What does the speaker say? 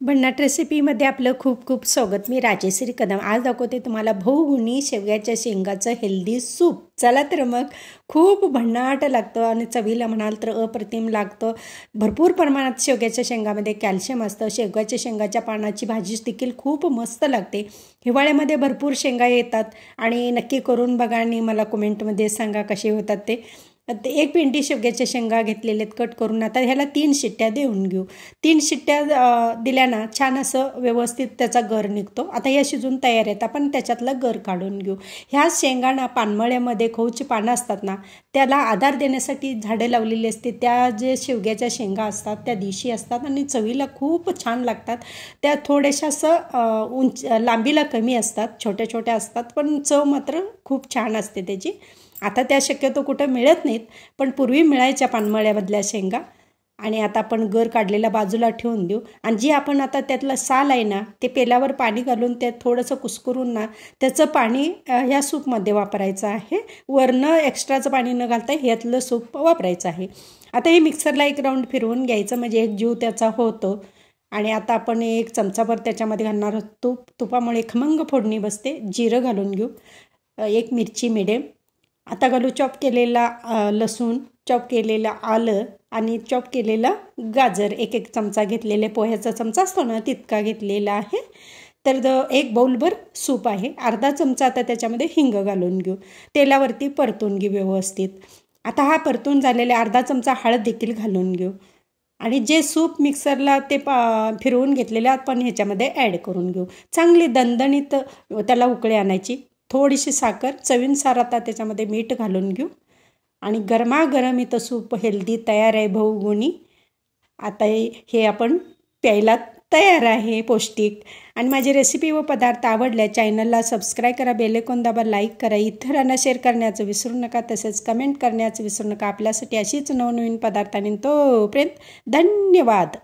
भन्नाट रेसिपीमध्ये आपलं खूप खूप स्वागत। मी राजेश्री कदम आज दाखवते तुम्हाला बहुगुणी शेवग्याच्या शेंगाचं हेल्दी सूप। चला तर मग खूप भन्नाट लागतं आणि चवीला म्हणाल तर अप्रतिम लागतं। भरपूर प्रमाणात शेवग्याच्या शेंगामध्ये कॅल्शियम असतं। शेवग्याच्या शेंगाच्या पानाची भाजी देखील खूप मस्त लागते। हिवाळ्यामध्ये भरपूर शेंगा येतात आणि नक्की करून बघा आणि मला कमेंटमध्ये सांगा कसे होतात ते। एक पेंडी शेवग्याच्या शेंगा घेतलेले आहेत कट करून। आता ह्याला 3 शिट्ट्या देऊन घेऊ। 3 शिट्ट्या दिल्या ना छान असं व्यवस्थित त्याचा गर निघतो। आता या शिजून तयार आहेत, आपण त्याच्यातलं गर काढून घेऊ। ह्या शेंगांना पानमळ्यामध्ये खवची पानं असतात ना, त्याला आधार देण्यासाठी झाडे लावलेली असते। त्या जे शेवग्याच्या शेंगा असतात त्या देशी असतात आणि चवीला खूप छान लागतात। त्या थोड्याशा असं उंच लांबीला कमी असतात, छोट्या छोट्या असतात, पण चव मात्र खूप छान असते त्याची। आता त्या शक्यतो कुठं मिळत नाहीत, पण पूर्वी मिळायच्या पानमळ्यामधल्या शेंगा। आणि आता आपण गर काढलेला बाजूला ठेवून देऊ आणि जी आपण आता त्यातलं साल आहे ना ते पेल्यावर पाणी घालून त्यात थोडंसं कुस्करून ना त्याचं पाणी ह्या सूपमध्ये वापरायचं आहे। वरनं एक्स्ट्राचं पाणी न घालता ह्यातलं सूप वापरायचं आहे। आता हे मिक्सरला एक राऊंड फिरवून घ्यायचं म्हणजे एक जीव त्याचा होतो। आणि आता आपण एक चमचाभर त्याच्यामध्ये घालणार आहोत तूप। तुपामुळे खमंग फोडणी बसते। जिरं घालून घेऊ, एक मिरची मिडियम, आता घालू चॉप केलेला लसूण, चॉप केलेलं आलं आणि चॉप केलेलं गाजर। एक चमचा घेतलेले, पोह्याचा चमचा असतो ना तितका घेतलेला आहे। तर एक बाउलभर सूप आहे। अर्धा चमचा आता त्याच्यामध्ये हिंग घालून घेऊ, तेलावरती परतून घेऊ व्यवस्थित। आता हा परतून झालेला अर्धा चमचा हळद देखील घालून घेऊ आणि जे सूप मिक्सरला ते फिरवून घेतलेलं आपण ह्याच्यामध्ये ॲड करून घेऊ। चांगली दणदणीत त्याला उकळी आणायची। थोडीशी साखर, चवीनुसार आता त्याच्यामध्ये मीठ घालून घेऊ आणि गरमागरम इथं सूप हेल्दी तयार आहे बहुगुणी। आता हे आपण प्यायला तयार आहे पौष्टिक। आणि माझी रेसिपी व पदार्थ आवडल्या चॅनलला सबस्क्राईब करा, बेल आयकॉन दाबा, लाईक करा, इतरांना शेअर करण्याचं विसरू नका, तसेच कमेंट करण्याचं विसरू नका। आपल्यासाठी अशीच नवनवीन पदार्थ आणि तोपर्यंत धन्यवाद।